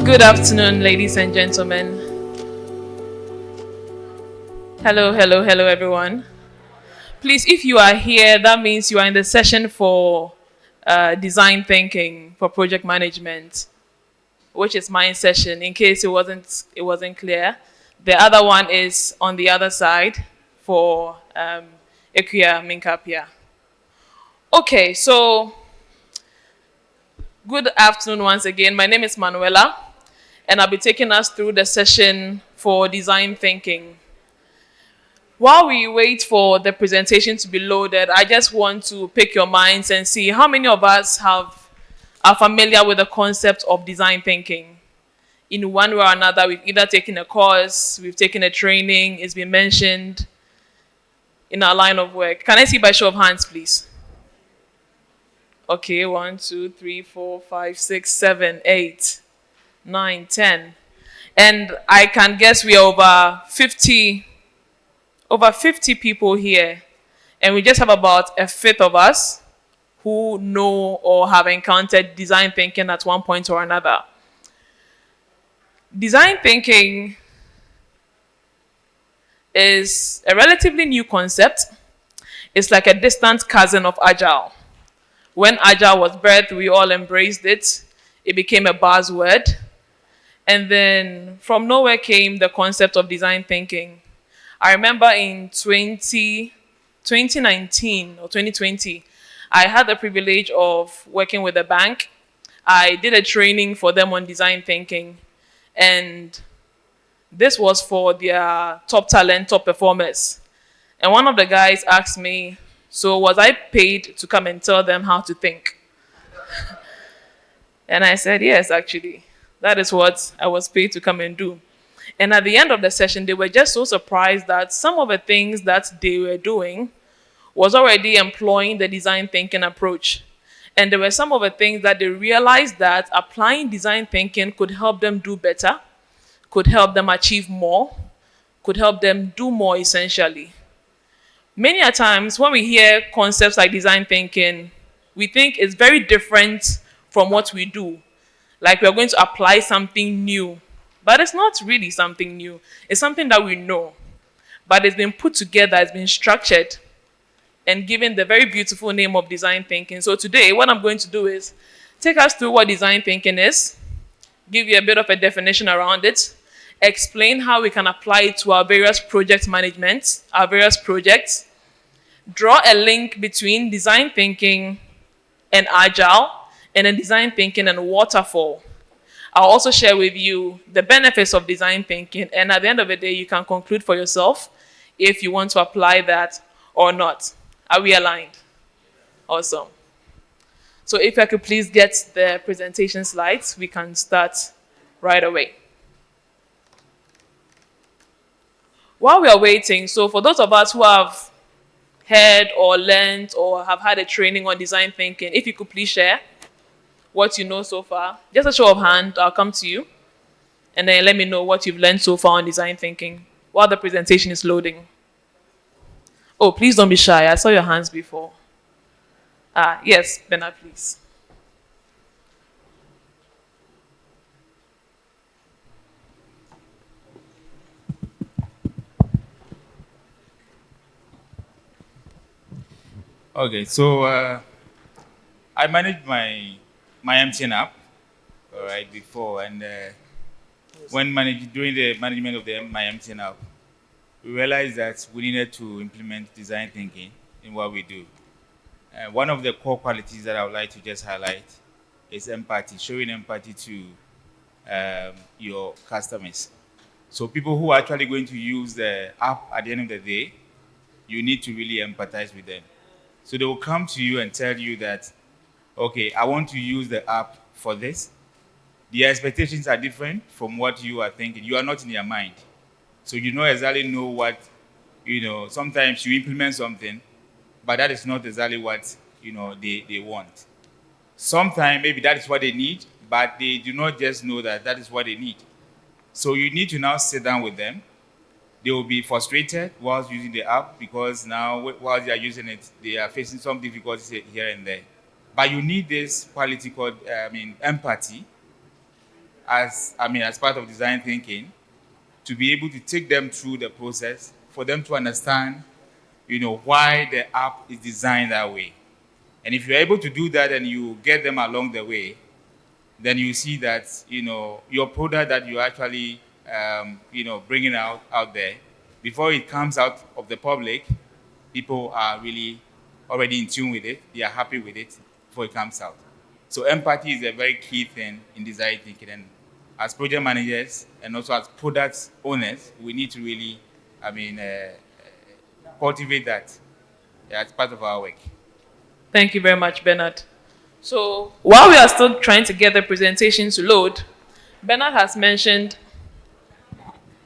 Good afternoon, ladies and gentlemen. Hello, everyone. Please, if you are here, that means you are in the session for design thinking for project management, which is my session. In case it wasn't clear, the other one is on the other side for Equia Minkapia. Okay, so good afternoon once again. My name is Manuella, and I'll be taking us through the session for design thinking. While we wait for the presentation to be loaded, I just want to pick your minds and see how many of us are familiar with the concept of design thinking. In one way or another, we've either taken a course, we've taken a training, it's been mentioned in our line of work. Can I see by show of hands, please? Okay, 1, 2, 3, 4, 5, 6, 7, 8, 9, 10. And I can guess we are over 50 people here, and we just have about a fifth of us who know or have encountered design thinking at one point or another. Design thinking is a relatively new concept. It's like a distant cousin of Agile. When Agile was birthed, we all embraced it. It became a buzzword. And then from nowhere came the concept of design thinking. I remember in 2019 or 2020, I had the privilege of working with a bank. I did a training for them on design thinking. And this was for their top talent, top performers. And one of the guys asked me, so was I paid to come and tell them how to think? And I said, yes, actually. That is what I was paid to come and do. And at the end of the session, they were just so surprised that some of the things that they were doing was already employing the design thinking approach. And there were some of the things that they realized that applying design thinking could help them do better, could help them achieve more, could help them do more essentially. Many a times when we hear concepts like design thinking, we think it's very different from what we do. Like we're going to apply something new. But it's not really something new. It's something that we know. But it's been put together, it's been structured, and given the very beautiful name of design thinking. So today, what I'm going to do is take us through what design thinking is, give you a bit of a definition around it, explain how we can apply it to our various project management, our various projects, draw a link between design thinking and Agile, and then design thinking and waterfall. I'll also share with you the benefits of design thinking, and at the end of the day, you can conclude for yourself if you want to apply that or not. Are we aligned? Awesome. So if I could please get the presentation slides, we can start right away. While we are waiting, so for those of us who have heard or learned or have had a training on design thinking, if you could please share what you know so far. Just a show of hand, I'll come to you. And then let me know what you've learned so far on design thinking while the presentation is loading. Oh, please don't be shy. I saw your hands before. Yes, Bernard, please. Okay, so I managed my MTN app, all right, before, and during the management of my MTN app, we realized that we needed to implement design thinking in what we do. One of the core qualities that I would like to just highlight is empathy, showing empathy to your customers. So people who are actually going to use the app at the end of the day, you need to really empathize with them. So they will come to you and tell you that, okay, I want to use the app for this. The expectations are different from what you are thinking. You are not in their mind. So you don't exactly know what, sometimes you implement something, but that is not exactly what, they want. Sometimes maybe that is what they need, but they do not just know that that is what they need. So you need to now sit down with them. They will be frustrated whilst using the app because now while they are using it, they are facing some difficulties here and there. But you need this quality called, empathy, as part of design thinking, to be able to take them through the process, for them to understand, why the app is designed that way. And if you're able to do that and you get them along the way, then you see that, your product that you're actually, bringing out there, before it comes out of the public, people are really already in tune with it. They are happy with it before it comes out. So empathy is a very key thing in design thinking. And as project managers and also as product owners, we need to really, cultivate that, as part of our work. Thank you very much, Bernard. So while we are still trying to get the presentation to load, Bernard has mentioned.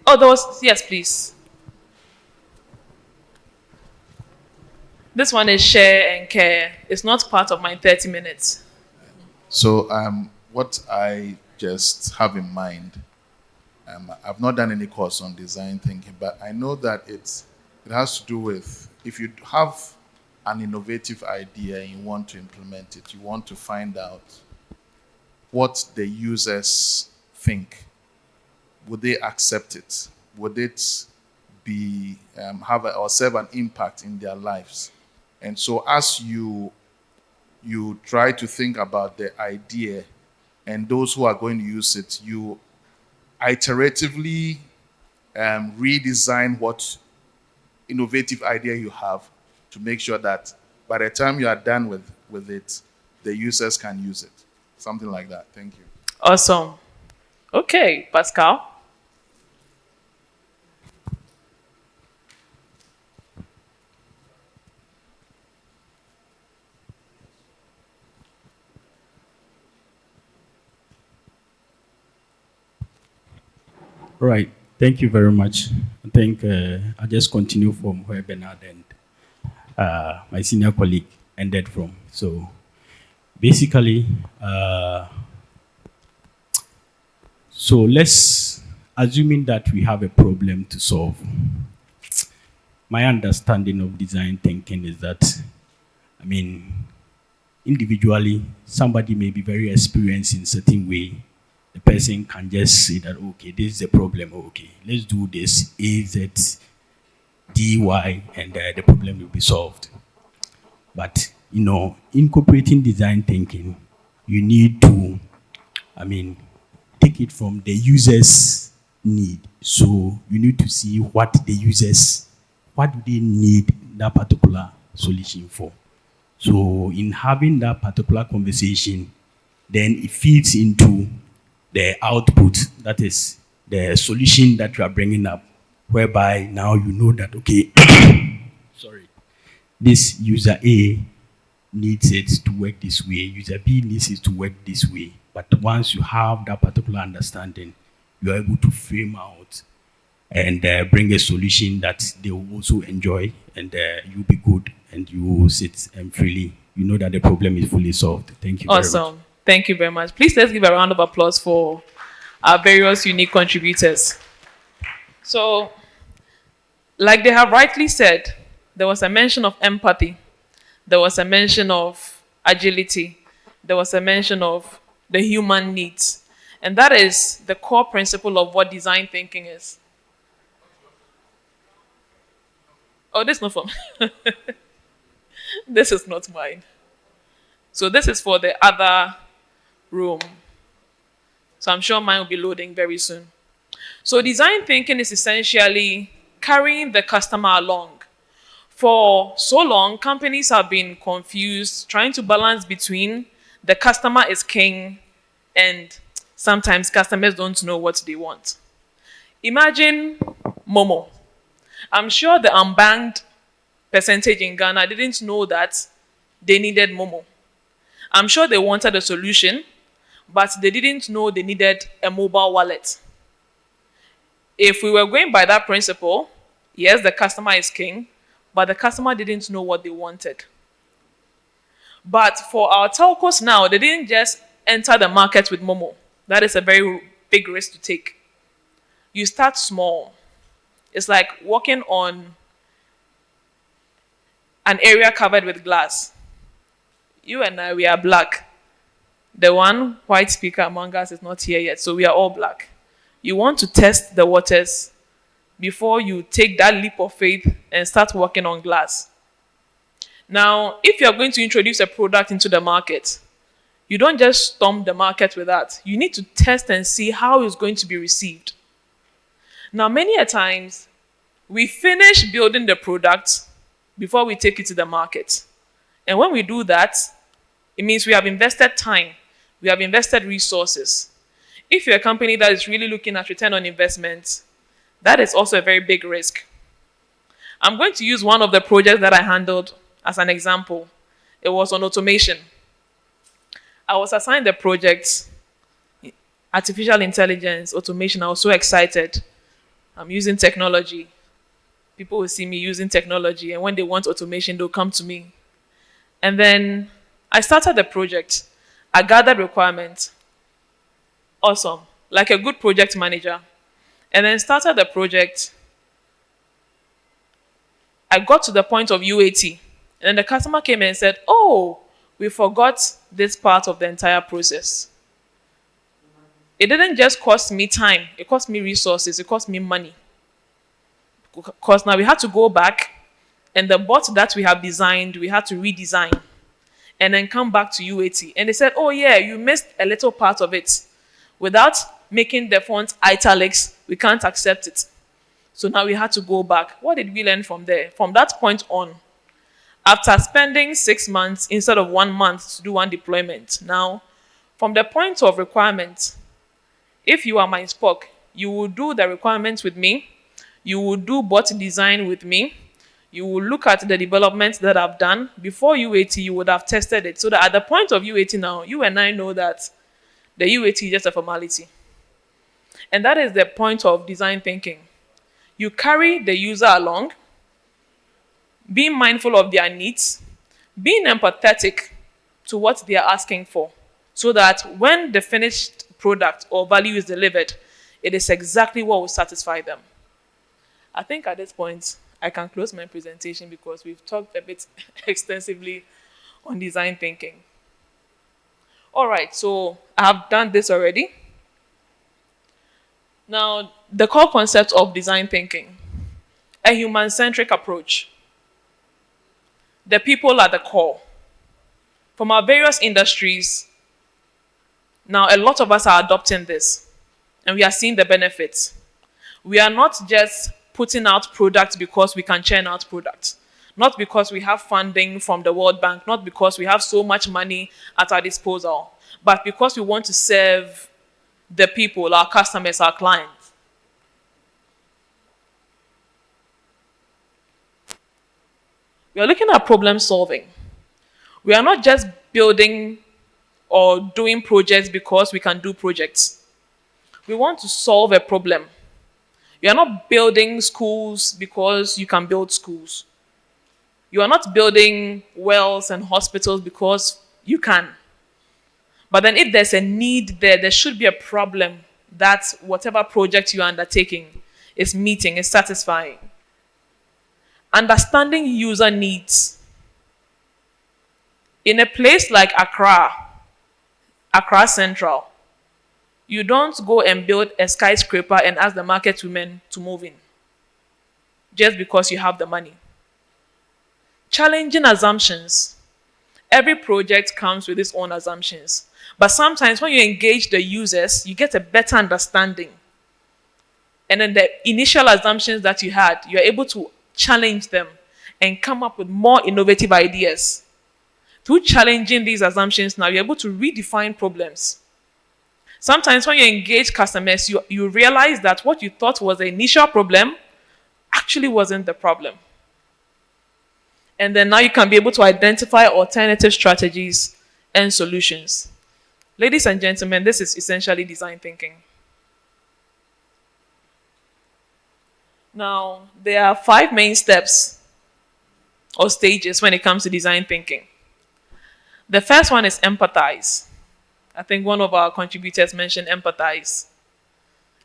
Oh, there was, yes, please. This one is share and care. It's not part of my 30 minutes. So, what I just have in mind, I've not done any course on design thinking, but I know that it has to do with if you have an innovative idea and you want to implement it, you want to find out what the users think. Would they accept it? Would it be or serve an impact in their lives? And so, as you try to think about the idea and those who are going to use it, you iteratively redesign what innovative idea you have to make sure that by the time you are done with it, the users can use it. Something like that. Thank you. Awesome. Okay, Pascal. Right. Thank you very much. I think I'll just continue from where Bernard and my senior colleague ended from. So basically, so let's assuming that we have a problem to solve. My understanding of design thinking is that, individually, somebody may be very experienced in certain way. The person can just say that, okay, this is a problem. Okay, let's do this A, Z, D, Y, and the problem will be solved. But, incorporating design thinking, you need to, take it from the user's need. So you need to see what do they need that particular solution for. So in having that particular conversation, then it feeds into the output, that is the solution that you are bringing up, whereby now you know that, okay, sorry, this user A needs it to work this way, user B needs it to work this way. But once you have that particular understanding, you are able to frame out and bring a solution that they will also enjoy, and you'll be good, and you will sit freely. You know that the problem is fully solved. Thank you very much. Awesome. Thank you very much. Please let's give a round of applause for our various unique contributors. So, like they have rightly said, there was a mention of empathy. There was a mention of agility. There was a mention of the human needs. And that is the core principle of what design thinking is. Oh, this is not for me. This is not mine. So this is for the other room. So I'm sure mine will be loading very soon. So design thinking is essentially carrying the customer along. For so long, companies have been confused, trying to balance between the customer is king and sometimes customers don't know what they want. Imagine Momo. I'm sure the unbanked percentage in Ghana didn't know that they needed Momo. I'm sure they wanted a solution, but they didn't know they needed a mobile wallet. If we were going by that principle, yes, the customer is king, but the customer didn't know what they wanted. But for our telcos now, they didn't just enter the market with Momo. That is a very big risk to take. You start small. It's like walking on an area covered with glass. You and I, we are black. The one white speaker among us is not here yet, so we are all black. You want to test the waters before you take that leap of faith and start working on glass. Now, if you are going to introduce a product into the market, you don't just storm the market with that. You need to test and see how it's going to be received. Now, many a times, we finish building the product before we take it to the market. And when we do that, it means we have invested time, we have invested resources. If you're a company that is really looking at return on investment, that is also a very big risk. I'm going to use one of the projects that I handled as an example. It was on automation. I was assigned the project, artificial intelligence, automation. I was so excited. I'm using technology. People will see me using technology, and when they want automation, they'll come to me. And then I started the project. I gathered requirements. Awesome. Like a good project manager. And then started the project. I got to the point of UAT. And then the customer came and said, "Oh, we forgot this part of the entire process." It didn't just cost me time. It cost me resources. It cost me money. Because now we had to go back, and the bot that we have designed, we had to redesign and then come back to UAT. And they said, "Oh yeah, you missed a little part of it. Without making the font italics, we can't accept it." So now we had to go back. What did we learn from there? From that point on, after spending 6 months instead of 1 month to do one deployment, now from the point of requirement, if you are my Spock, you will do the requirements with me, you will do bot design with me, you will look at the developments that I've done. Before UAT, you would have tested it. So that at the point of UAT now, you and I know that the UAT is just a formality. And that is the point of design thinking. You carry the user along, being mindful of their needs, being empathetic to what they are asking for, so that when the finished product or value is delivered, it is exactly what will satisfy them. I think at this point, I can close my presentation because we've talked a bit extensively on design thinking. All right, so I have done this already. Now, the core concept of design thinking, a human-centric approach. The people are the core. From our various industries, now a lot of us are adopting this, and we are seeing the benefits. We are not just putting out products because we can churn out products, not because we have funding from the World Bank, not because we have so much money at our disposal, but because we want to serve the people, our customers, our clients. We are looking at problem solving. We are not just building or doing projects because we can do projects. We want to solve a problem. You are not building schools because you can build schools. You are not building wells and hospitals because you can. But then if there's a need there, there should be a problem that whatever project you are undertaking is meeting, is satisfying. Understanding user needs. In a place like Accra Central, you don't go and build a skyscraper and ask the market women to move in just because you have the money. Challenging assumptions. Every project comes with its own assumptions. But sometimes when you engage the users, you get a better understanding. And then the initial assumptions that you had, you're able to challenge them and come up with more innovative ideas. Through challenging these assumptions, now you're able to redefine problems. Sometimes when you engage customers, you realize that what you thought was the initial problem actually wasn't the problem. And then now you can be able to identify alternative strategies and solutions. Ladies and gentlemen, this is essentially design thinking. Now, there are 5 main steps or stages when it comes to design thinking. The first one is empathize. I think one of our contributors mentioned empathize.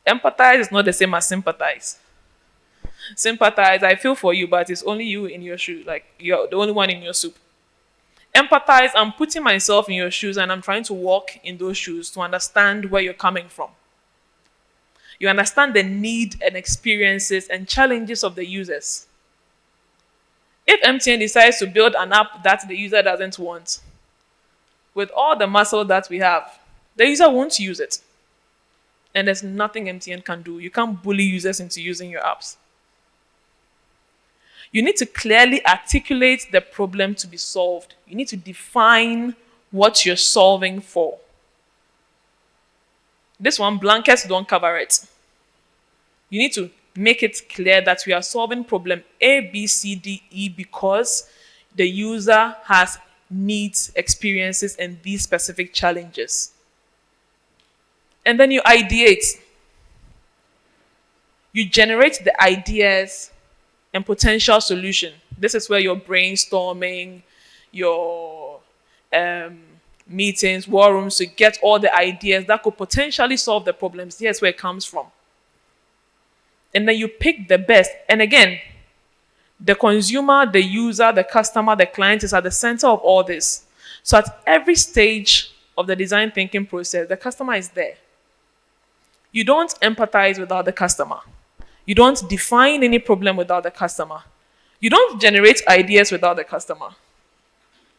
Empathize is not the same as sympathize. Sympathize, I feel for you, but it's only you in your shoe. Like, you're the only one in your soup. empathize. I'm putting myself in your shoes and I'm trying to walk in those shoes to understand where you're coming from. You understand the need and experiences and challenges of the users. If MTN decides to build an app that the user doesn't want, with all the muscle that we have, the user won't use it. And there's nothing MTN can do. You can't bully users into using your apps. You need to clearly articulate the problem to be solved. You need to define what you're solving for. This one, blankets don't cover it. You need to make it clear that we are solving problem A, B, C, D, E because the user has needs, experiences, and these specific challenges. And then you ideate. You generate the ideas and potential solution. This is where you're brainstorming, your meetings, war rooms to get all the ideas that could potentially solve the problems. Here's where it comes from. And then you pick the best. And again, the consumer, the user, the customer, the client is at the center of all this. So at every stage of the design thinking process, the customer is there. You don't empathize without the customer. You don't define any problem without the customer. You don't generate ideas without the customer.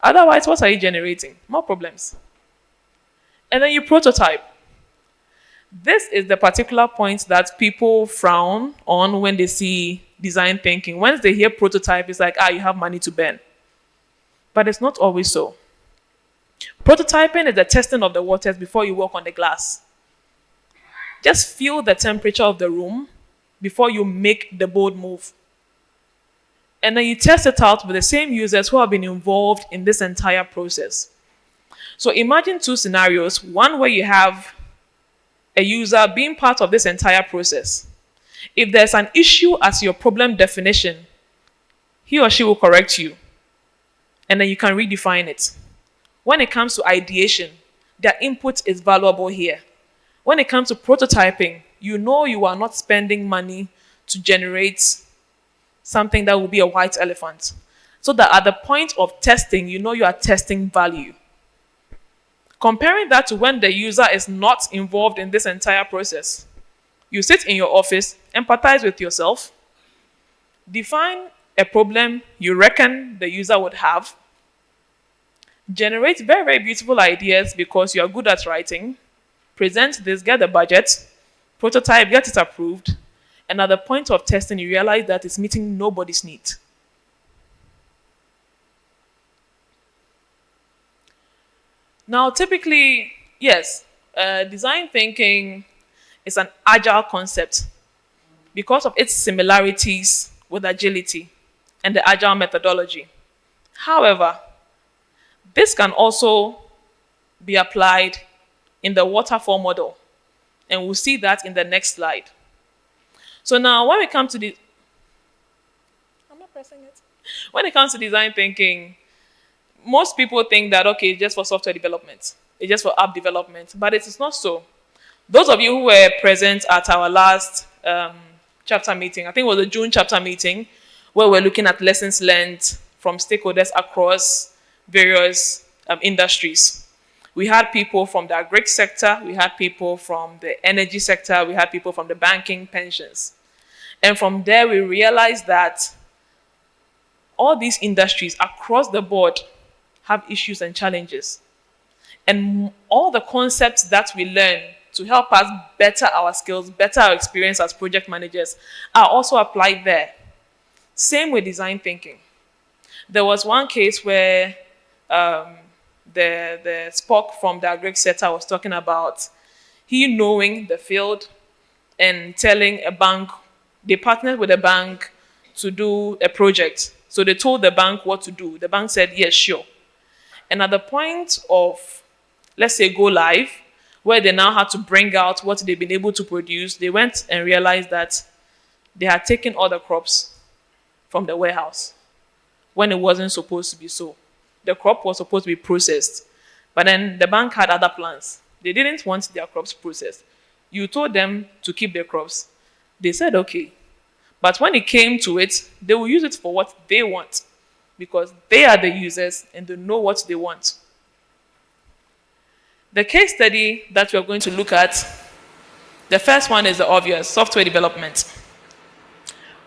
Otherwise, what are you generating? More problems. And then you prototype. This is the particular point that people frown on when they see design thinking. Once they hear prototype, it's like, you have money to burn. But it's not always so. Prototyping is the testing of the waters before you walk on the glass. Just feel the temperature of the room before you make the bold move. And then you test it out with the same users who have been involved in this entire process. So imagine two scenarios. One where you have a user being part of this entire process. If there's an issue as your problem definition, he or she will correct you. And then you can redefine it. When it comes to ideation, their input is valuable here. When it comes to prototyping, you know you are not spending money to generate something that will be a white elephant. So that at the point of testing, you know you are testing value. Comparing that to when the user is not involved in this entire process. You sit in your office, empathize with yourself, define a problem you reckon the user would have, generate very, very beautiful ideas because you are good at writing, present this, get the budget, prototype, get it approved, and at the point of testing, you realize that it's meeting nobody's need. Now, typically, yes, design thinking is an agile concept because of its similarities with agility and the agile methodology. However, this can also be applied in the waterfall model, and we'll see that in the next slide. So now, when we come to the, I'm not pressing it. When it comes to design thinking, most people think that, okay, it's just for software development. It's just for app development. But it is not so. Those of you who were present at our last chapter meeting, I think it was the June chapter meeting, where we're looking at lessons learned from stakeholders across various industries. We had people from the agri sector, we had people from the energy sector, we had people from the banking, pensions. And from there, we realized that all these industries across the board have issues and challenges. And all the concepts that we learn to help us better our skills, better our experience as project managers are also applied there. Same with design thinking. There was one case where the Spock from the agri sector was talking about he knowing the field and telling a bank, they partnered with a bank to do a project. So they told the bank what to do. The bank said, yes, sure. And at the point of, let's say, go live, where they now had to bring out what they've been able to produce, they went and realized that they had taken all the crops from the warehouse when it wasn't supposed to be so. The crop was supposed to be processed. But then the bank had other plans. They didn't want their crops processed. You told them to keep their crops. They said, okay. But when it came to it, they will use it for what they want. because they are the users and they know what they want. The case study that we're going to look at, the first one is the obvious, software development,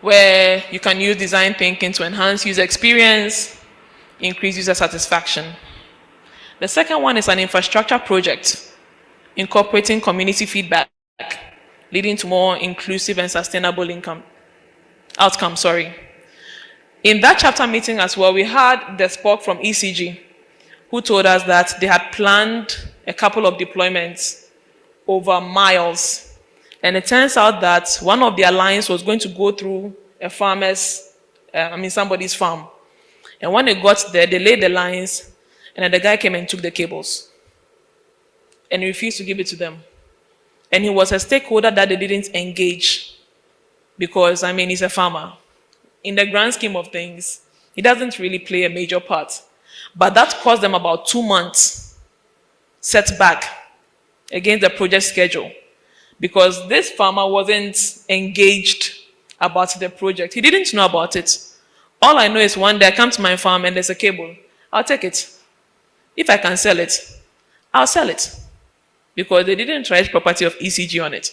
where you can use design thinking to enhance user experience, increase user satisfaction. The second one is an infrastructure project, incorporating community feedback, leading to more inclusive and sustainable outcome. In that chapter meeting as well, we had the Spock from ECG, who told us that they had planned a couple of deployments over miles. And it turns out that one of their lines was going to go through somebody's farm. And when they got there, they laid the lines, and then the guy came and took the cables. And he refused to give it to them. And he was a stakeholder that they didn't engage because, he's a farmer. In the grand scheme of things, he doesn't really play a major part. But that caused them about 2 months setback against the project schedule because this farmer wasn't engaged about the project. He didn't know about it. All I know is one day I come to my farm and there's a cable. I'll take it. If I can sell it, I'll sell it. Because they didn't write property of ECG on it.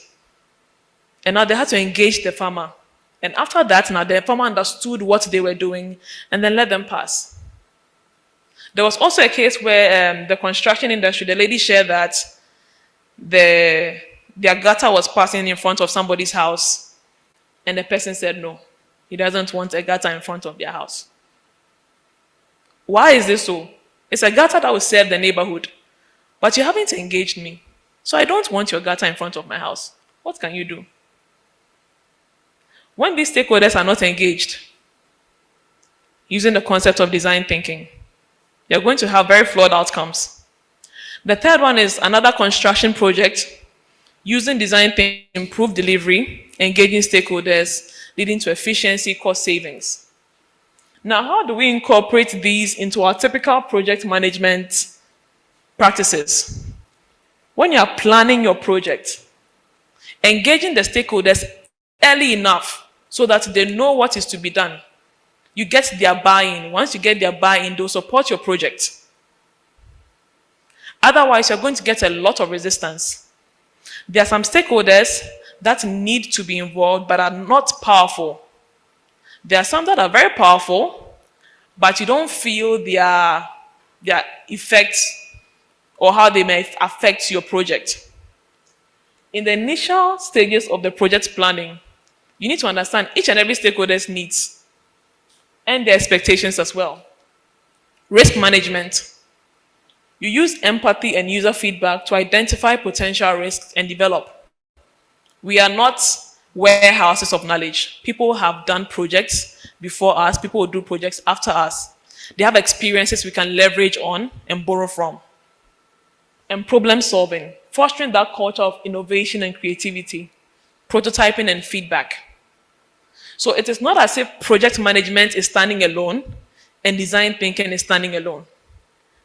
And now they had to engage the farmer. And after that, now the farmer understood what they were doing and then let them pass. There was also a case where the construction industry, the lady shared that their gutter was passing in front of somebody's house. And the person said no, he doesn't want a gutter in front of their house. Why is this so? It's a gutter that will serve the neighborhood. But you haven't engaged me. So I don't want your gutter in front of my house. What can you do? When these stakeholders are not engaged, using the concept of design thinking, you're going to have very flawed outcomes. The third one is another construction project, using design thinking to improve delivery, engaging stakeholders, leading to efficiency, cost savings. Now, how do we incorporate these into our typical project management practices? When you are planning your project, engaging the stakeholders early enough so that they know what is to be done. You get their buy-in. Once you get their buy-in, they'll support your project. Otherwise, you're going to get a lot of resistance. There are some stakeholders that need to be involved but are not powerful. There are some that are very powerful, but you don't feel their effects or how they may affect your project. In the initial stages of the project planning, you need to understand each and every stakeholder's needs and their expectations as well. Risk management. You use empathy and user feedback to identify potential risks and develop. We are not warehouses of knowledge. People have done projects before us. People will do projects after us. They have experiences we can leverage on and borrow from. And problem solving, fostering that culture of innovation and creativity, prototyping and feedback. So it is not as if project management is standing alone and design thinking is standing alone.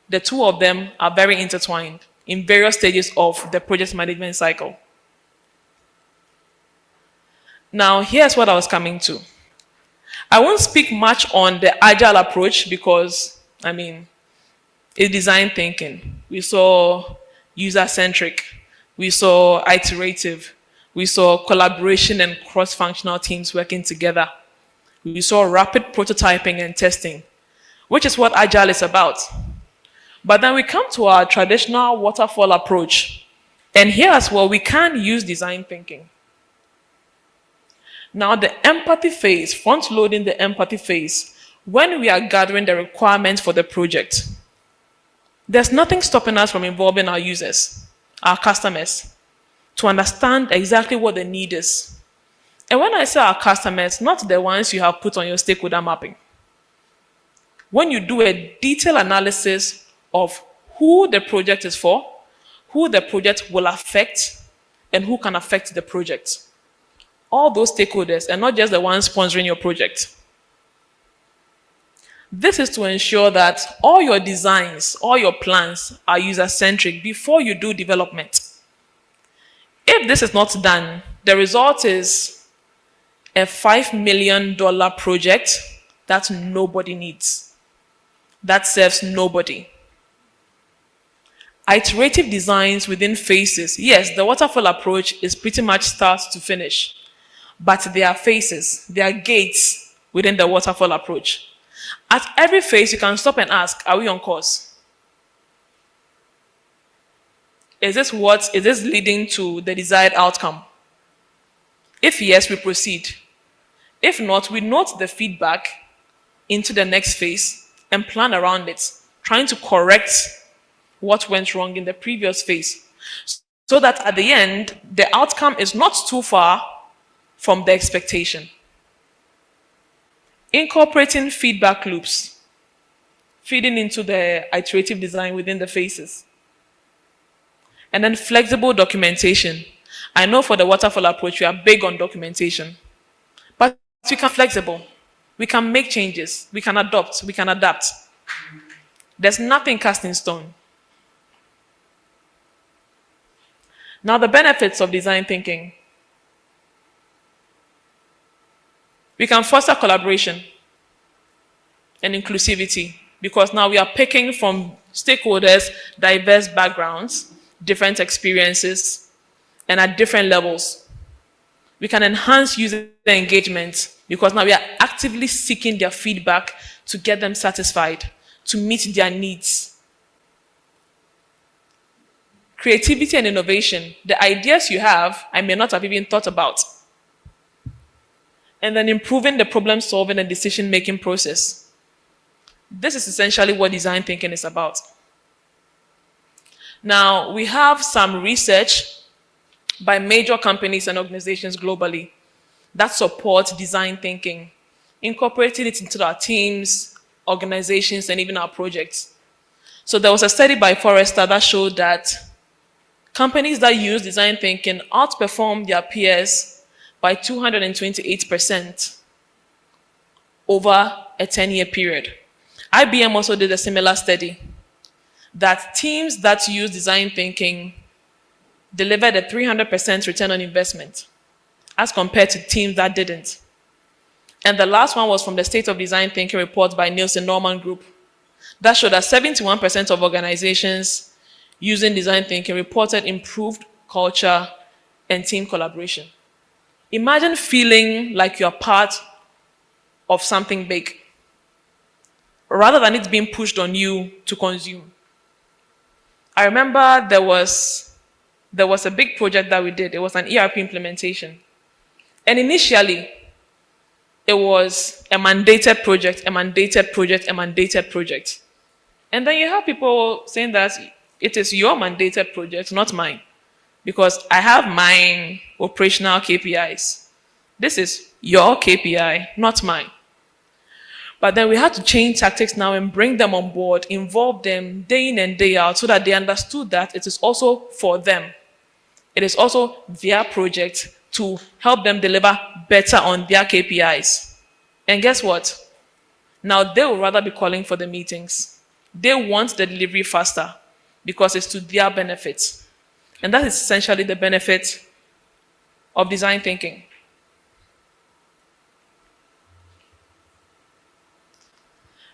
The two of them are very intertwined in various stages of the project management cycle. Now, here's what I was coming to. I won't speak much on the agile approach because, it's design thinking. We saw user-centric. We saw iterative. We saw collaboration and cross-functional teams working together. We saw rapid prototyping and testing, which is what agile is about. But then we come to our traditional waterfall approach. And here as well, we can use design thinking. Now, the empathy phase, front-loading the empathy phase, when we are gathering the requirements for the project, there's nothing stopping us from involving our users, our customers, to understand exactly what the need is. And when I say our customers, not the ones you have put on your stakeholder mapping. When you do a detailed analysis of who the project is for, who the project will affect, and who can affect the project. All those stakeholders, and not just the ones sponsoring your project. This is to ensure that all your designs, all your plans are user-centric before you do development. If this is not done, the result is a $5 million project that nobody needs. that serves nobody. Iterative designs within phases. Yes, the waterfall approach is pretty much start to finish, but there are phases, there are gates within the waterfall approach. At every phase, you can stop and ask, are we on course? Is this leading to the desired outcome? If yes, we proceed. If not, we note the feedback into the next phase and plan around it, trying to correct what went wrong in the previous phase, so that at the end, the outcome is not too far from the expectation. Incorporating feedback loops, feeding into the iterative design within the phases. And then flexible documentation. I know for the waterfall approach, we are big on documentation, but we can be flexible. We can make changes. We can adopt. We can adapt. There's nothing cast in stone. Now, the benefits of design thinking. We can foster collaboration and inclusivity because now we are picking from stakeholders, diverse backgrounds, different experiences, and at different levels. We can enhance user engagement because now we are actively seeking their feedback to get them satisfied, to meet their needs. Creativity and innovation, the ideas you have, I may not have even thought about. And then improving the problem-solving and decision-making process. This is essentially what design thinking is about. Now, we have some research by major companies and organizations globally that support design thinking, incorporating it into our teams, organizations, and even our projects. So there was a study by Forrester that showed that companies that use design thinking outperform their peers by 228% over a 10-year period. IBM also did a similar study that teams that use design thinking delivered a 300% return on investment as compared to teams that didn't. And the last one was from the State of Design Thinking report by Nielsen Norman Group that showed that 71% of organizations using design thinking reported improved culture and team collaboration. Imagine feeling like you're part of something big rather than it being pushed on you to consume. I remember there was a big project that we did. It was an ERP implementation. And initially, it was a mandated project, a mandated project, a mandated project. And then you have people saying that it is your mandated project, not mine. Because I have my operational KPIs. This is your KPI, not mine. But then we had to change tactics now and bring them on board, involve them day in and day out so that they understood that it is also for them. It is also their project to help them deliver better on their KPIs. And guess what? Now they will rather be calling for the meetings. They want the delivery faster because it's to their benefit. And that is essentially the benefit of design thinking.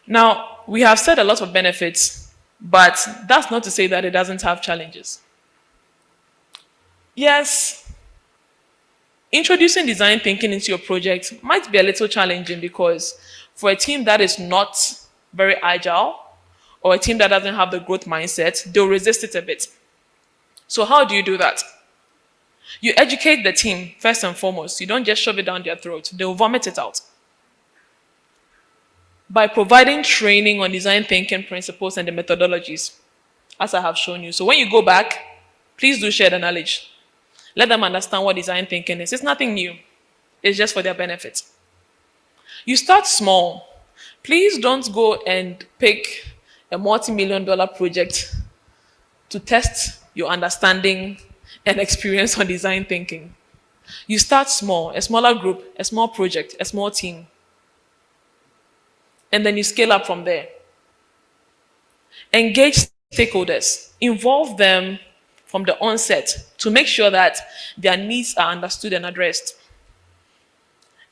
Now, we have said a lot of benefits, but that's not to say that it doesn't have challenges. Yes, introducing design thinking into your project might be a little challenging because for a team that is not very agile or a team that doesn't have the growth mindset, they'll resist it a bit. So how do you do that? You educate the team first and foremost. You don't just shove it down their throat. They'll vomit it out. By providing training on design thinking principles and the methodologies, as I have shown you. So when you go back, please do share the knowledge. Let them understand what design thinking is. It's nothing new. It's just for their benefit. You start small. Please don't go and pick a multi-million-dollar project to test your understanding and experience on design thinking. You start small, a smaller group, a small project, a small team. And then you scale up from there. Engage stakeholders. Involve them from the onset to make sure that their needs are understood and addressed.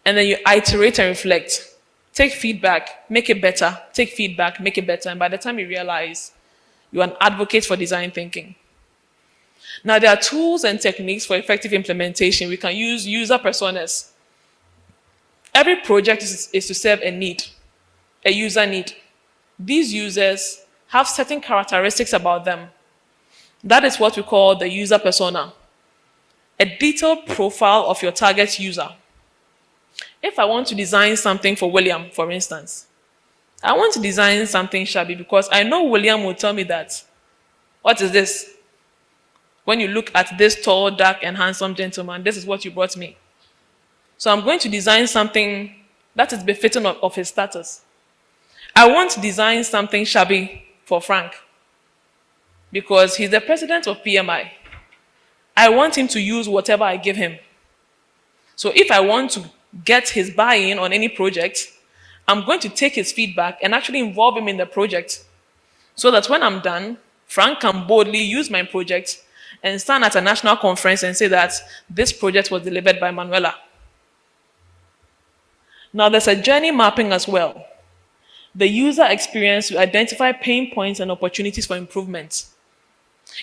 And then you iterate and reflect. Take feedback, make it better. Take feedback, make it better. And by the time you realize you're an advocate for design thinking. Now, there are tools and techniques for effective implementation. We can use user personas. Every project is to serve a need, a user need. These users have certain characteristics about them. That is what we call the user persona, a detailed profile of your target user. If I want to design something for William, for instance, I want to design something shabby because I know William will tell me that, what is this? When you look at this tall, dark, and handsome gentleman, this is what you brought me. So I'm going to design something that is befitting of his status. I want to design something shabby for Frank because he's the president of PMI. I want him to use whatever I give him. So if I want to get his buy-in on any project, I'm going to take his feedback and actually involve him in the project so that when I'm done, Frank can boldly use my project and stand at a national conference and say that this project was delivered by Manuella. Now there's a journey mapping as well. The user experience to identify pain points and opportunities for improvement.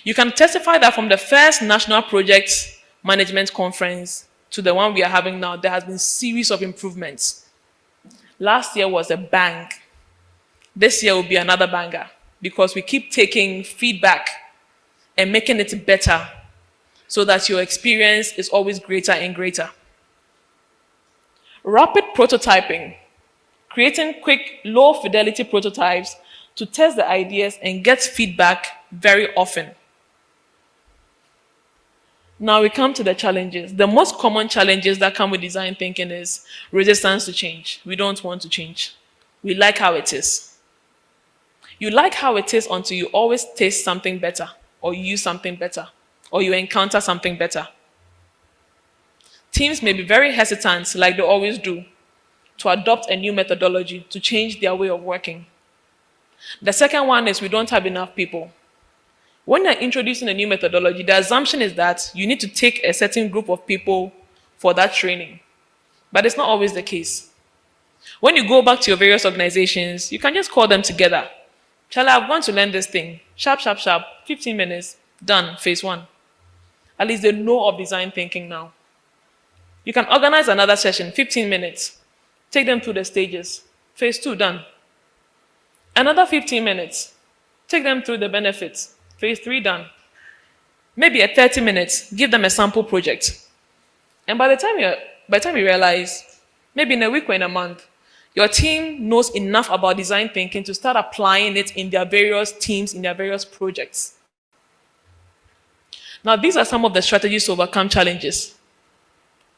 You can testify that from the first national project management conference to the one we are having now, there has been a series of improvements. Last year was a bang. This year will be another banger because we keep taking feedback and making it better so that your experience is always greater and greater. Rapid prototyping, creating quick, low-fidelity prototypes to test the ideas and get feedback very often. Now we come to the challenges. The most common challenges that come with design thinking is resistance to change. We don't want to change. We like how it is. You like how it is until you always taste something better, or you use something better, or you encounter something better. Teams may be very hesitant, like they always do, to adopt a new methodology, to change their way of working. The second one is we don't have enough people. When you're introducing a new methodology, the assumption is that you need to take a certain group of people for that training. But it's not always the case. When you go back to your various organizations, you can just call them together. Charlie, I've gone to learn this thing. Sharp, sharp, sharp. 15 minutes. Done. Phase 1. At least they know of design thinking now. You can organize another session, 15 minutes. Take them through the stages. Phase 2, done. Another 15 minutes. Take them through the benefits. Phase 3, done. Maybe at 30 minutes, give them a sample project. And by the time you realize, maybe in a week or in a month, your team knows enough about design thinking to start applying it in their various teams, in their various projects. Now, these are some of the strategies to overcome challenges.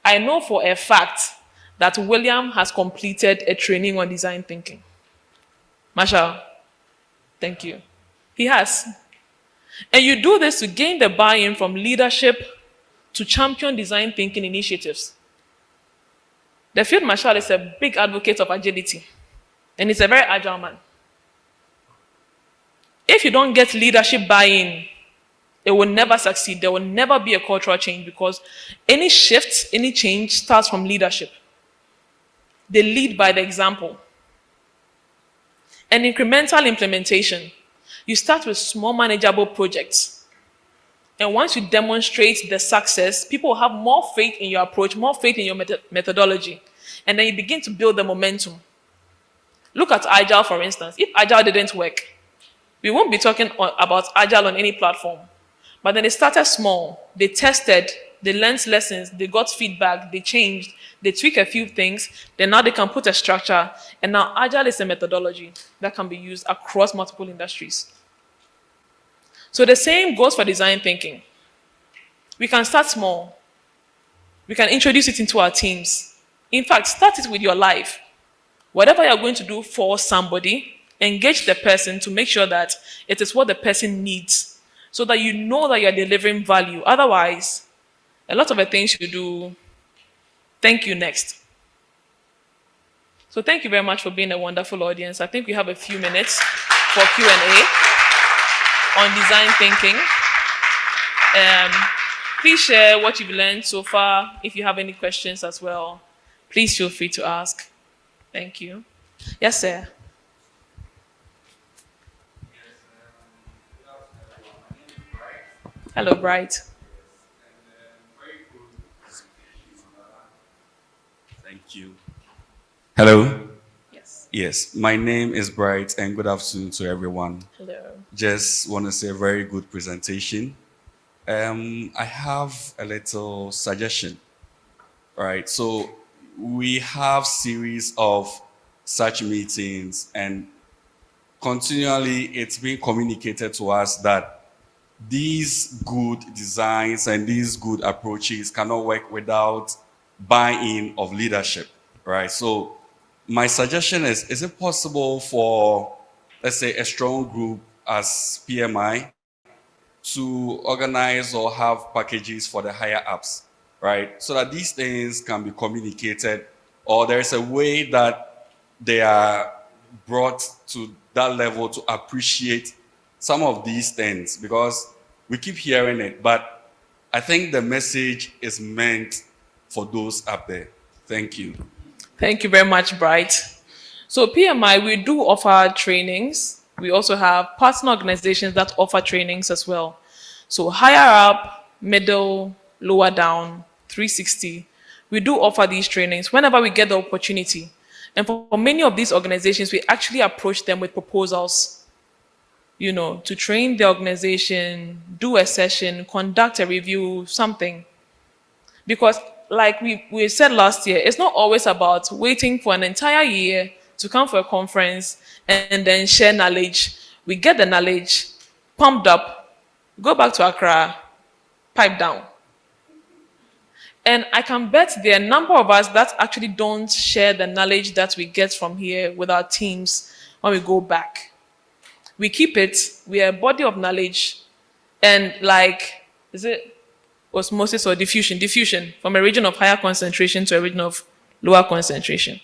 I know for a fact that William has completed a training on design thinking. Marshall, thank you. He has. And you do this to gain the buy-in from leadership to champion design thinking initiatives. The field marshal is a big advocate of agility, and he's a very agile man. If you don't get leadership buy-in, it will never succeed. There will never be a cultural change because any shift, any change starts from leadership. They lead by the example. And incremental implementation. You start with small manageable projects. And once you demonstrate the success, people will have more faith in your approach, more faith in your methodology. And then you begin to build the momentum. Look at Agile, for instance. If Agile didn't work, we won't be talking about Agile on any platform. But then they started small. They tested, they learned lessons, they got feedback, they changed, they tweaked a few things. Then now they can put a structure. And now Agile is a methodology that can be used across multiple industries. So the same goes for design thinking. We can start small. We can introduce it into our teams. In fact, start it with your life. Whatever you're going to do for somebody, engage the person to make sure that it is what the person needs so that you know that you're delivering value. Otherwise, a lot of the things you do, thank you next. So thank you very much for being a wonderful audience. I think we have a few minutes for Q&A on design thinking. Please share what you've learned so far. If you have any questions as well, please feel free to ask. Thank you. Yes, sir. Hello, Bright. Thank you. Hello. Yes. Yes, my name is Bright, and good afternoon to everyone. Hello. Just want to say very good presentation. I have a little suggestion. Right. So we have series of such meetings, and continually it's being communicated to us that these good designs and these good approaches cannot work without buy-in of leadership, right? So my suggestion is it possible for, let's say, a strong group as PMI to organize or have packages for the higher ups, right? So that these things can be communicated, or there's a way that they are brought to that level to appreciate some of these things, because we keep hearing it, but I think the message is meant for those up there. Thank you. Thank you very much, Bright. So PMI, we do offer trainings. We also have partner organizations that offer trainings as well. So higher up, middle, lower down, 360. We do offer these trainings whenever we get the opportunity. And for many of these organizations, we actually approach them with proposals, to train the organization, do a session, conduct a review, something. Because like we said last year, it's not always about waiting for an entire year to come for a conference and then share knowledge. We get the knowledge, pumped up, go back to Accra, pipe down. And I can bet there are a number of us that actually don't share the knowledge that we get from here with our teams when we go back. We keep it, we are a body of knowledge, and is it osmosis or diffusion? Diffusion from a region of higher concentration to a region of lower concentration.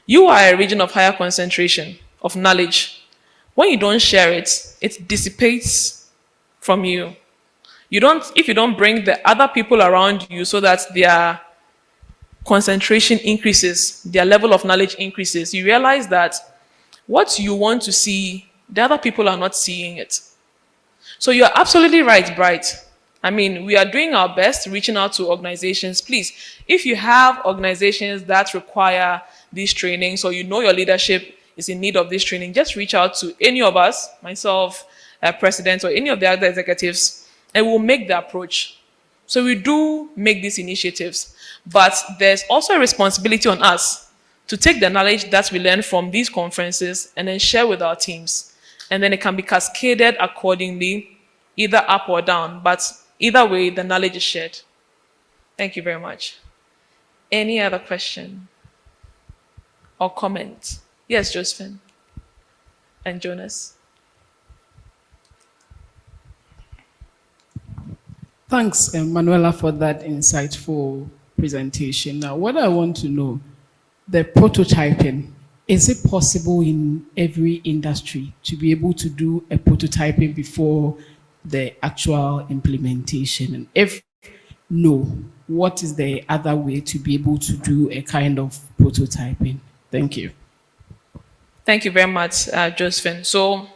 You are a region of higher concentration of knowledge. When you don't share it, it dissipates from you. If you don't bring the other people around you so that their concentration increases, their level of knowledge increases, you realize that what you want to see, the other people are not seeing it. So you're absolutely right, Bright. I mean, we are doing our best reaching out to organizations. Please, if you have organizations that require these trainings, or your leadership is in need of this training, just reach out to any of us, myself, president, or any of the other executives, and we'll make the approach. So we do make these initiatives, but there's also a responsibility on us to take the knowledge that we learn from these conferences and then share with our teams. And then it can be cascaded accordingly, either up or down, but either way, the knowledge is shared. Thank you very much. Any other question or comment? Yes, Josephine and Jonas. Thanks, Manuela, for that insightful presentation. Now, what I want to know, the prototyping, is it possible in every industry to be able to do a prototyping before the actual implementation? And if no, what is the other way to be able to do a kind of prototyping? Thank you. Thank you very much, Josephine. So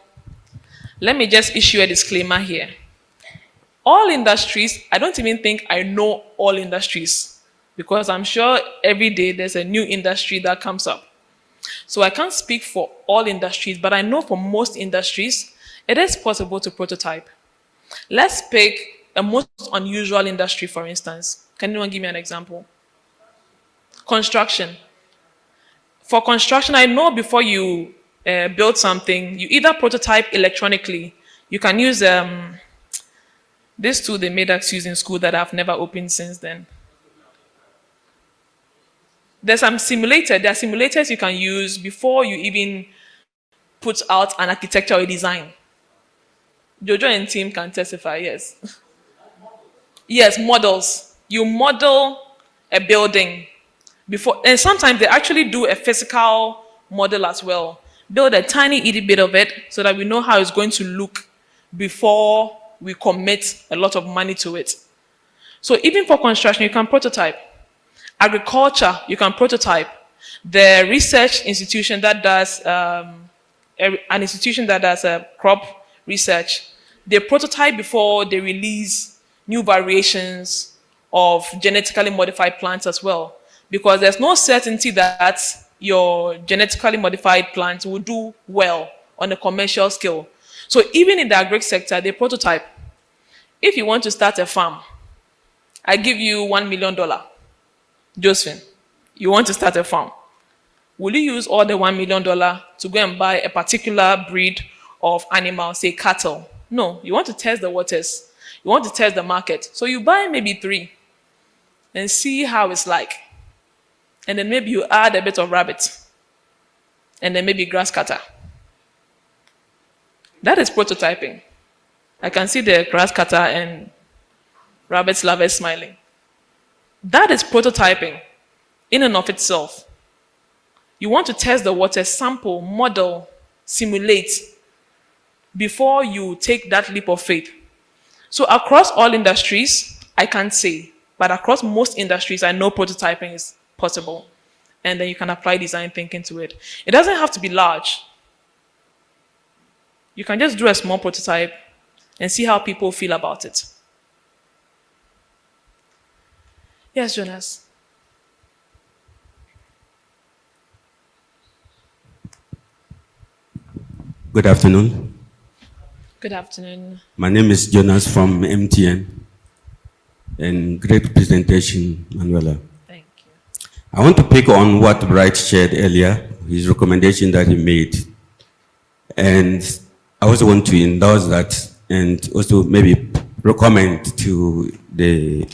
let me just issue a disclaimer here. All industries, I don't even think I know all industries, because I'm sure every day there's a new industry that comes up. So I can't speak for all industries, but I know for most industries, it is possible to prototype. Let's pick a most unusual industry, for instance. Can anyone give me an example? Construction. For construction, I know before you build something, you either prototype electronically. You can use this tool they made us use in school that I've never opened since then. There are simulators you can use before you even put out an architecture or a design. Jojo and team can testify, yes. Yes, models. You model a building before, and sometimes they actually do a physical model as well. Build a tiny itty bit of it so that we know how it's going to look before we commit a lot of money to it. So even for construction, you can prototype. Agriculture, you can prototype. The research institution that does, an institution that does crop research, they prototype before they release new variations of genetically modified plants as well. Because there's no certainty that your genetically modified plants will do well on a commercial scale. So even in the agri sector, they prototype. If you want to start a farm, I give you $1 million. Josephine, you want to start a farm. Will you use all the $1 million to go and buy a particular breed of animal, say cattle? No, you want to test the waters. You want to test the market. So you buy maybe 3 and see how it's like. And then maybe you add a bit of rabbit. And then maybe grass cutter. That is prototyping. I can see the grass cutter and rabbit lovers smiling. That is prototyping in and of itself. You want to test the water, sample, model, simulate before you take that leap of faith. So across all industries, I can't say, but across most industries, I know prototyping is possible. And then you can apply design thinking to it. It doesn't have to be large. You can just do a small prototype and see how people feel about it. Yes, Jonas. Good afternoon. Good afternoon. My name is Jonas from MTN. And great presentation, Manuella. Thank you. I want to pick on what Bright shared earlier, his recommendation that he made. And I also want to endorse that and also maybe recommend to the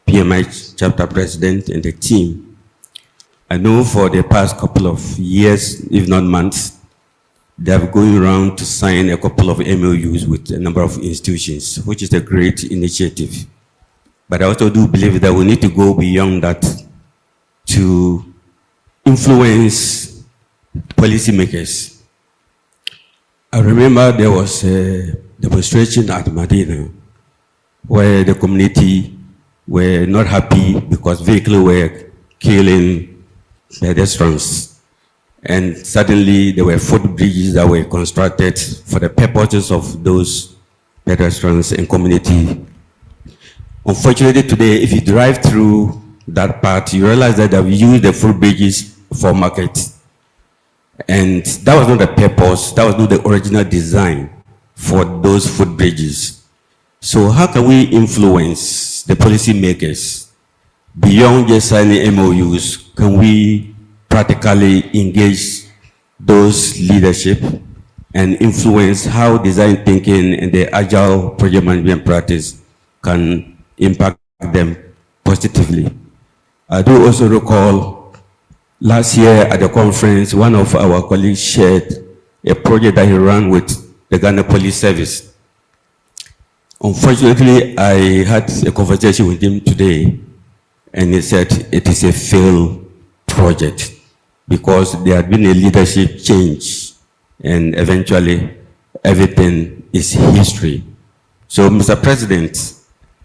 PMI chapter president and the team. I know for the past couple of years, if not months, they are going around to sign a couple of MOUs with a number of institutions, which is a great initiative. But I also do believe that we need to go beyond that to influence policymakers. I remember there was a demonstration at Medina where the community were not happy because vehicles were killing pedestrians. And suddenly there were footbridges that were constructed for the purposes of those pedestrians and community. Unfortunately today, if you drive through that part, you realize that they've used the footbridges for market. And that was not the purpose, that was not the original design for those footbridges. So how can we influence the policymakers beyond just signing MOUs? Can we practically engage those leadership and influence how design thinking and the agile project management practice can impact them positively? I do also recall last year at the conference, one of our colleagues shared a project that he ran with the Ghana Police Service. Unfortunately, I had a conversation with him today, and he said it is a failed project because there had been a leadership change, and eventually everything is history. So, Mr. President,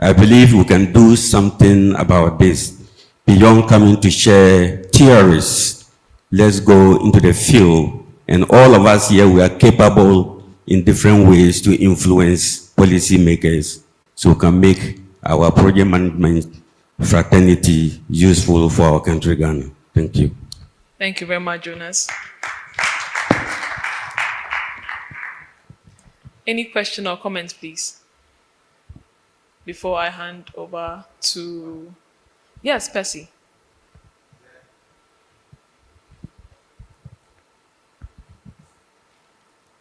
I believe we can do something about this beyond coming to share theories. Let's go into the field, and all of us here, we are capable in different ways to influence policymakers so we can make our project management fraternity useful for our country, Ghana. Thank you. Thank you very much, Jonas. Any question or comments, please? Before I hand over to... Yes, Percy.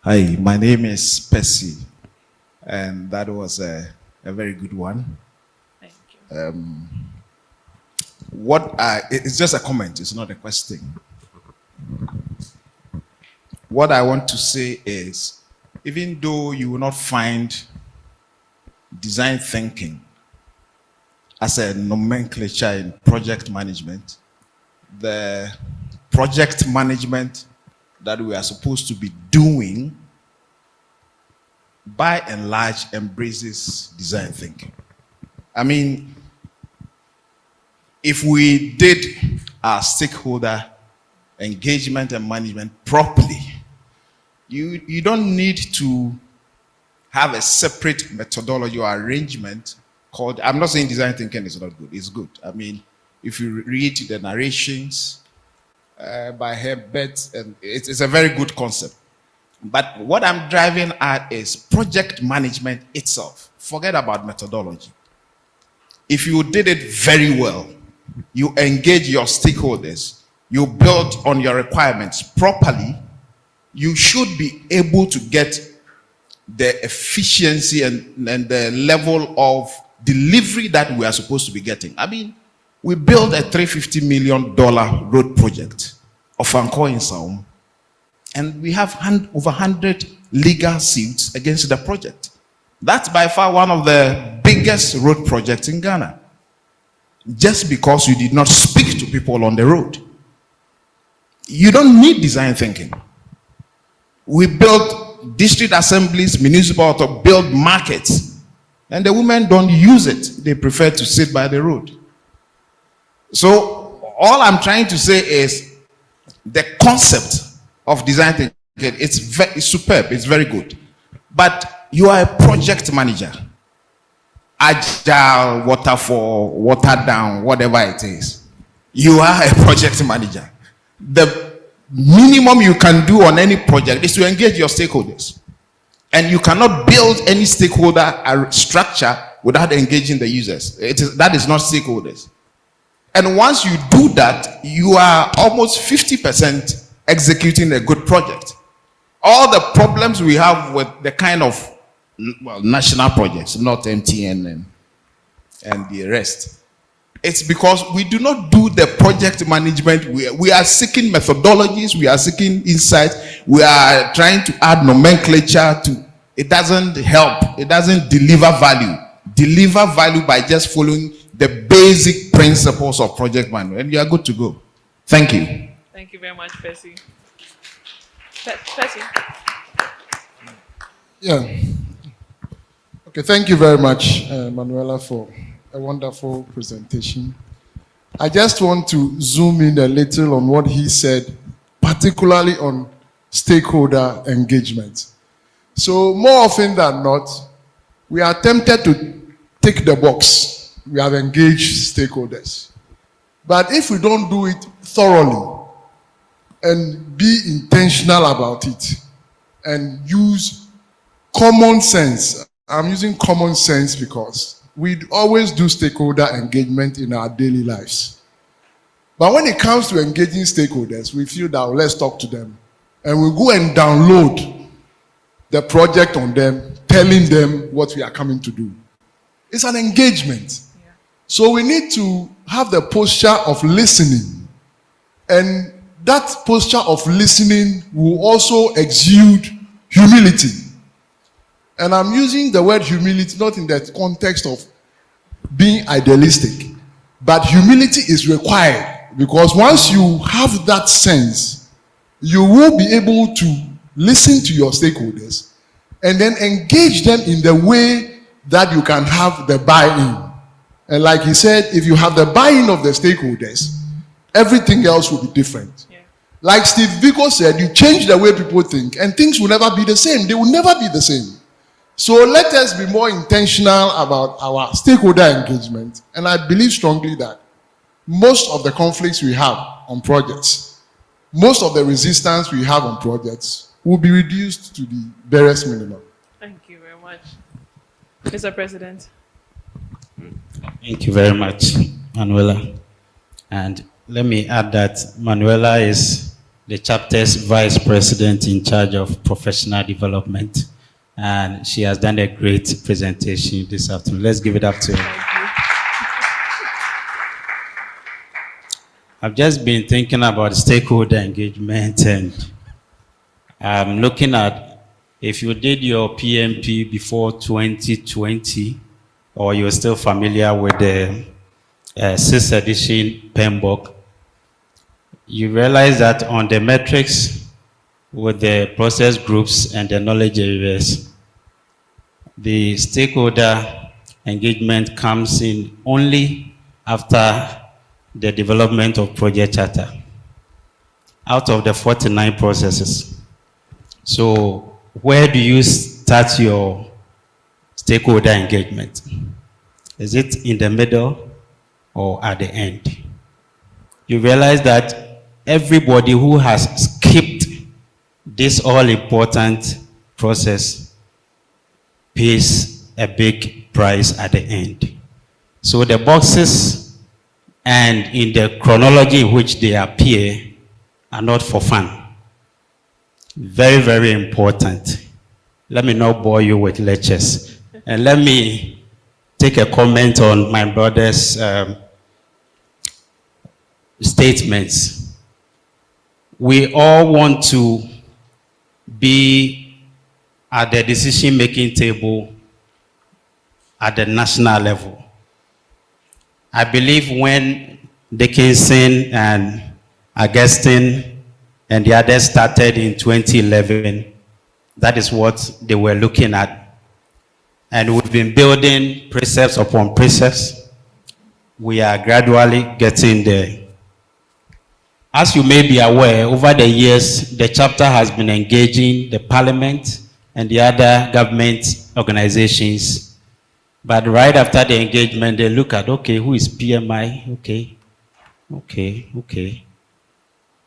Hi, my name is Percy, and that was a very good one. Thank you. It's just a comment, it's not a question. What I want to say is, even though you will not find design thinking as a nomenclature in project management, the project management that we are supposed to be doing by and large embraces design thinking. I mean, if we did our stakeholder engagement and management properly, you don't need to have a separate methodology or arrangement called, I'm not saying design thinking is not good, it's good. I mean, if you read the narrations by Herbert, and it's a very good concept. But what I'm driving at is project management itself. Forget about methodology. If you did it very well, you engage your stakeholders, you build on your requirements properly, you should be able to get the efficiency and the level of delivery that we are supposed to be getting. I mean, we built a $350 million road project of Anko in Saum, and we have over 100 legal suits against the project. That's by far one of the biggest road projects in Ghana. Just because you did not speak to people on the road. You don't need design thinking. We built district assemblies, municipal to build markets, and the women don't use it. They prefer to sit by the road. So all I'm trying to say is the concept of design thinking, it's superb, it's very good. But you are a project manager. Agile, waterfall, water down, whatever it is. You are a project manager. The minimum you can do on any project is to engage your stakeholders. And you cannot build any stakeholder structure without engaging the users. That is not stakeholders. And once you do that, you are almost 50% executing a good project. All the problems we have with the kind of national projects, not MTN and the rest, it's because we do not do the project management. We are seeking methodologies, we are seeking insights, we are trying to add nomenclature to it. Doesn't help, it doesn't deliver value. Deliver value by just following the basic principles of project management, and you are good to go. Thank you. Thank you very much, Percy. Percy. Yeah. Okay, thank you very much, Manuela, for a wonderful presentation. I just want to zoom in a little on what he said, particularly on stakeholder engagement. So more often than not, we are tempted to tick the box. We have engaged stakeholders. But if we don't do it thoroughly and be intentional about it and use common sense, I'm using common sense because we always do stakeholder engagement in our daily lives. But when it comes to engaging stakeholders, we feel that let's talk to them. And we go and download the project on them, telling them what we are coming to do. It's an engagement. Yeah. So we need to have the posture of listening. And that posture of listening will also exude humility. And I'm using the word humility not in the context of being idealistic, but humility is required because once you have that sense, you will be able to listen to your stakeholders and then engage them in the way that you can have the buy-in. And like he said, if you have the buy-in of the stakeholders, everything else will be different. Yeah. Like Steve Biko said, you change the way people think and things will never be the same. They will never be the same. So let us be more intentional about our stakeholder engagement. And I believe strongly that most of the conflicts we have on projects, most of the resistance we have on projects will be reduced to the barest minimum. Thank you very much. Mr. President. Thank you very much, Manuela. And let me add that Manuela is the chapter's vice president in charge of professional development. And she has done a great presentation this afternoon. Let's give it up to her. I've just been thinking about stakeholder engagement, and I'm looking at if you did your PMP before 2020, or you're still familiar with the 6th edition PMBOK, you realize that on the metrics with the process groups and the knowledge areas, the stakeholder engagement comes in only after the development of project charter. out of the 49 processes. So where do you start your stakeholder engagement? Is it in the middle or at the end? You realize that everybody who has skipped this all-important process pays a big price at the end. So the boxes and in the chronology in which they appear are not for fun. Very, very important. Let me not bore you with lectures. And let me take a comment on my brother's statements. We all want to be at the decision-making table at the national level. I believe when Dickinson and Augustine and the others started in 2011, that is what they were looking at. And we've been building precepts upon precepts. We are gradually getting there. As you may be aware, over the years, the chapter has been engaging the parliament and the other government organizations. But right after the engagement, they look at, okay, who is PMI? Okay.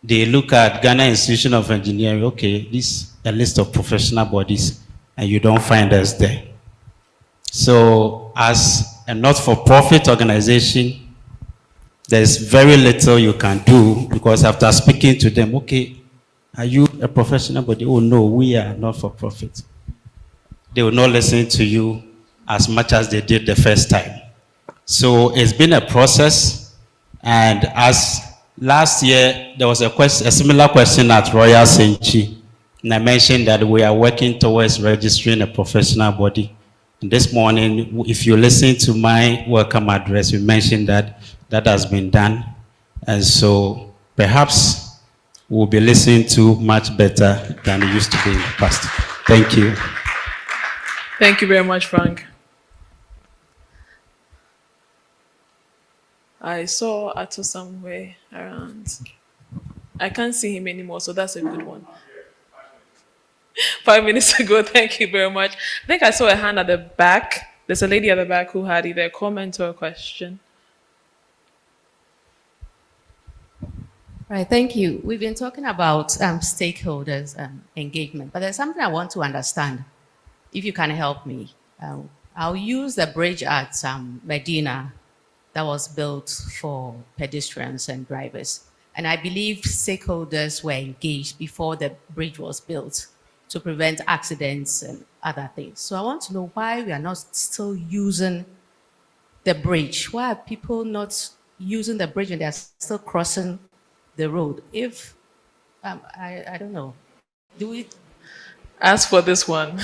They look at Ghana Institution of Engineering. Okay, this is a list of professional bodies, and you don't find us there. So as a not-for-profit organization, there's very little you can do, because after speaking to them, okay, are you a professional body? Oh no, we are not-for-profit. They will not listen to you as much as they did the first time. So it's been a process, and as last year, there was a similar question at Royal Senchi, and I mentioned that we are working towards registering a professional body. And this morning, if you listen to my welcome address, we mentioned that that has been done. And so perhaps we'll be listened to much better than it used to be in the past. Thank you. Thank you very much, Frank. I saw Ato somewhere around. I can't see him anymore, so that's a good one. 5 minutes ago, thank you very much. I think I saw a hand at the back. There's a lady at the back who had either a comment or a question. Right, thank you. We've been talking about stakeholders engagement, but there's something I want to understand, if you can help me. I'll use the bridge at Medina that was built for pedestrians and drivers. And I believe stakeholders were engaged before the bridge was built to prevent accidents and other things. So I want to know why we are not still using the bridge. Why are people not using the bridge and they're still crossing the road? If, I don't know, do we? As for this one,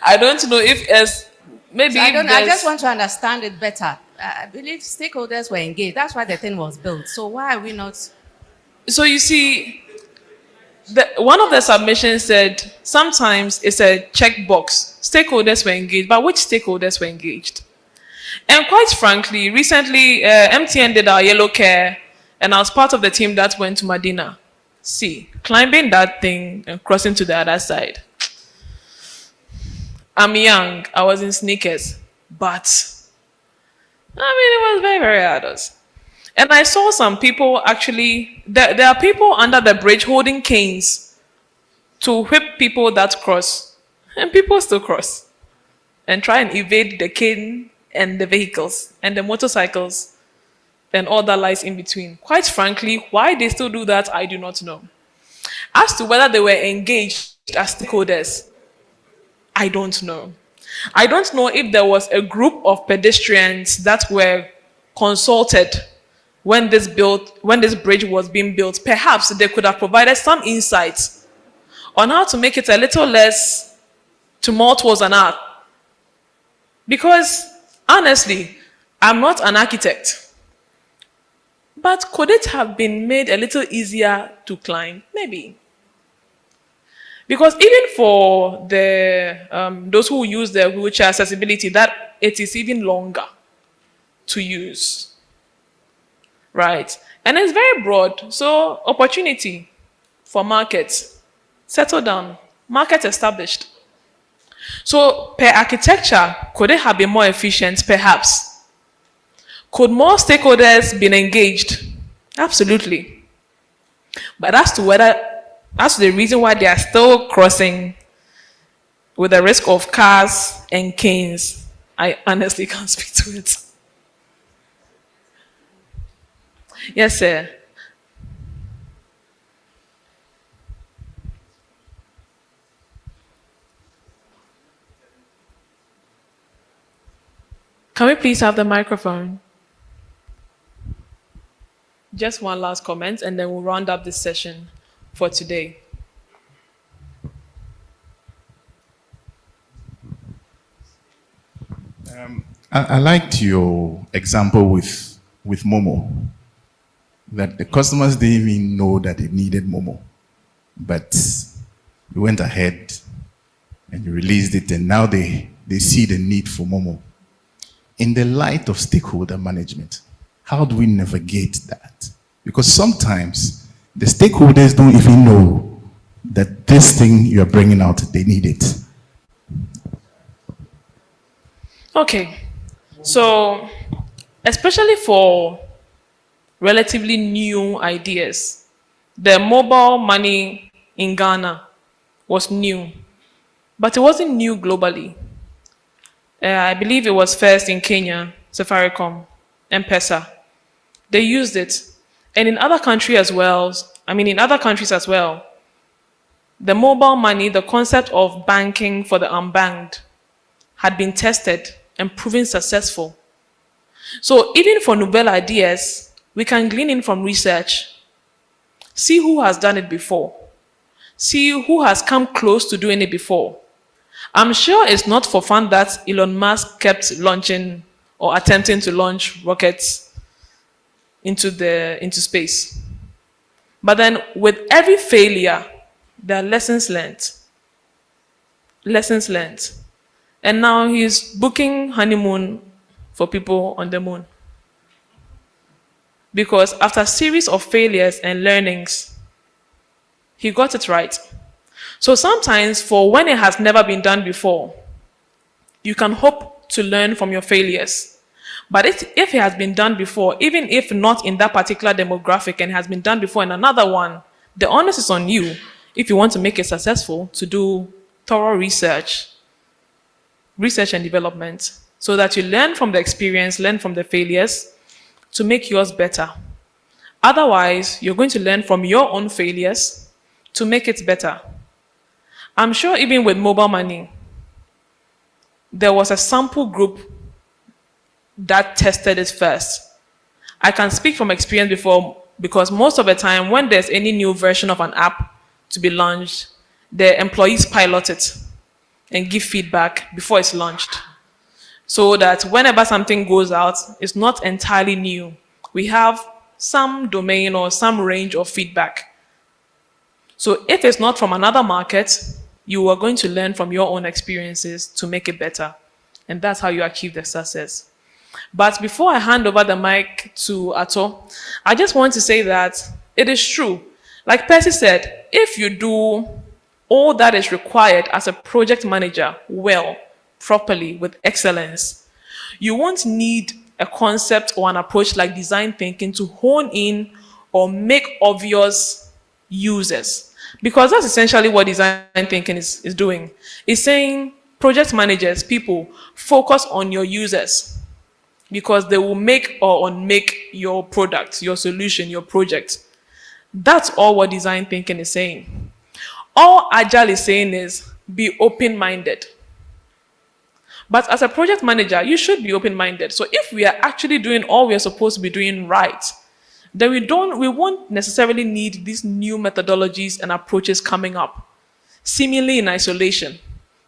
I don't know if as maybe. So I just want to understand it better. I believe stakeholders were engaged. That's why the thing was built. So why are we not? So you see, one of the submissions said sometimes it's a checkbox. Stakeholders were engaged, but which stakeholders were engaged? And quite frankly, recently MTN did our yellow care, and I was part of the team that went to Medina. See, climbing that thing and crossing to the other side. I'm young, I was in sneakers, but it was very, very arduous. And I saw some people actually, there are people under the bridge holding canes to whip people that cross, and people still cross and try and evade the cane and the vehicles and the motorcycles and all that lies in between. Quite frankly, why they still do that, I do not know. As to whether they were engaged as stakeholders, I don't know. I don't know if there was a group of pedestrians that were consulted when this bridge was being built. Perhaps they could have provided some insights on how to make it a little less tumultuous and art. Because honestly, I'm not an architect. But could it have been made a little easier to climb? Maybe. Because even for the those who use the wheelchair accessibility, that it is even longer to use. right? And it's very broad. So opportunity for markets, settle down, market established. So per architecture, could it have been more efficient? Perhaps. Could more stakeholders been engaged? Absolutely. But as to the reason why they are still crossing with the risk of cars and canes, I honestly can't speak to it. Yes, sir. Can we please have the microphone? Just one last comment, and then we'll round up this session for today. I liked your example with Momo, that the customers didn't even know that they needed Momo, but you went ahead and you released it, and now they see the need for Momo. In the light of stakeholder management, how do we navigate that? Because sometimes the stakeholders don't even know that this thing you're bringing out, they need it. Okay. So, especially for relatively new ideas, the mobile money in Ghana was new, but it wasn't new globally. I believe it was first in Kenya, Safaricom, M-Pesa. They used it. And in other countries as well, the mobile money, the concept of banking for the unbanked had been tested and proven successful. So even for novel ideas, we can glean in from research, see who has done it before, see who has come close to doing it before. I'm sure it's not for fun that Elon Musk kept launching or attempting to launch rockets into space. But then with every failure, there are lessons learned. Lessons learned. And now he's booking honeymoon for people on the moon. Because after a series of failures and learnings, he got it right. So sometimes for when it has never been done before, you can hope to learn from your failures. But if it has been done before, even if not in that particular demographic and has been done before in another one, the onus is on you, if you want to make it successful, to do thorough research and development, so that you learn from the experience, learn from the failures to make yours better. Otherwise, you're going to learn from your own failures to make it better. I'm sure even with mobile money, there was a sample group that tested it first. I can speak from experience before, because most of the time when there's any new version of an app to be launched, the employees pilot it and give feedback before it's launched. So that whenever something goes out, it's not entirely new. We have some domain or some range of feedback. So if it's not from another market, you are going to learn from your own experiences to make it better. And that's how you achieve the success. But before I hand over the mic to Ato, I just want to say that it is true. Like Percy said, if you do all that is required as a project manager well, properly, with excellence, you won't need a concept or an approach like design thinking to hone in or make obvious uses. Because that's essentially what design thinking is doing. It's saying, project managers, people, focus on your users, because they will make or unmake your product, your solution, your project. That's all what design thinking is saying. All Agile is saying is be open-minded. But as a project manager, you should be open-minded. So if we are actually doing all we are supposed to be doing right, then we won't necessarily need these new methodologies and approaches coming up, seemingly in isolation,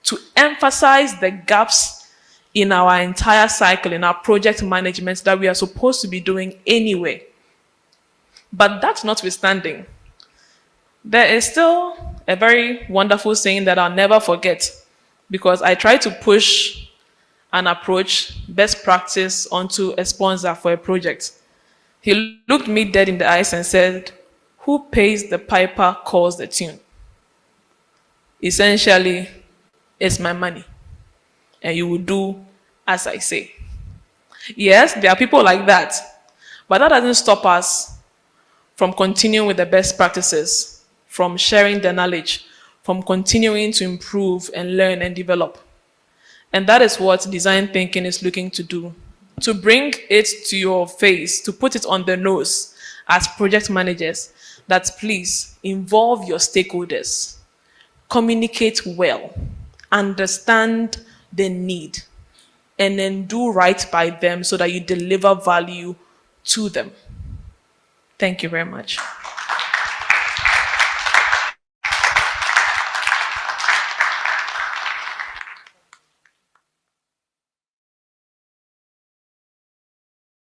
to emphasize the gaps in our entire cycle, in our project management that we are supposed to be doing anyway. But that notwithstanding, there is still a very wonderful saying that I'll never forget, because I try to push an approach, best practice onto a sponsor for a project. He looked me dead in the eyes and said, "Who pays the piper calls the tune." Essentially, it's my money, and you will do as I say. Yes, there are people like that, but that doesn't stop us from continuing with the best practices, from sharing the knowledge, from continuing to improve and learn and develop. And that is what design thinking is looking to do, to bring it to your face, to put it on the nose as project managers, that please involve your stakeholders, communicate well, understand the need, and then do right by them so that you deliver value to them. Thank you very much.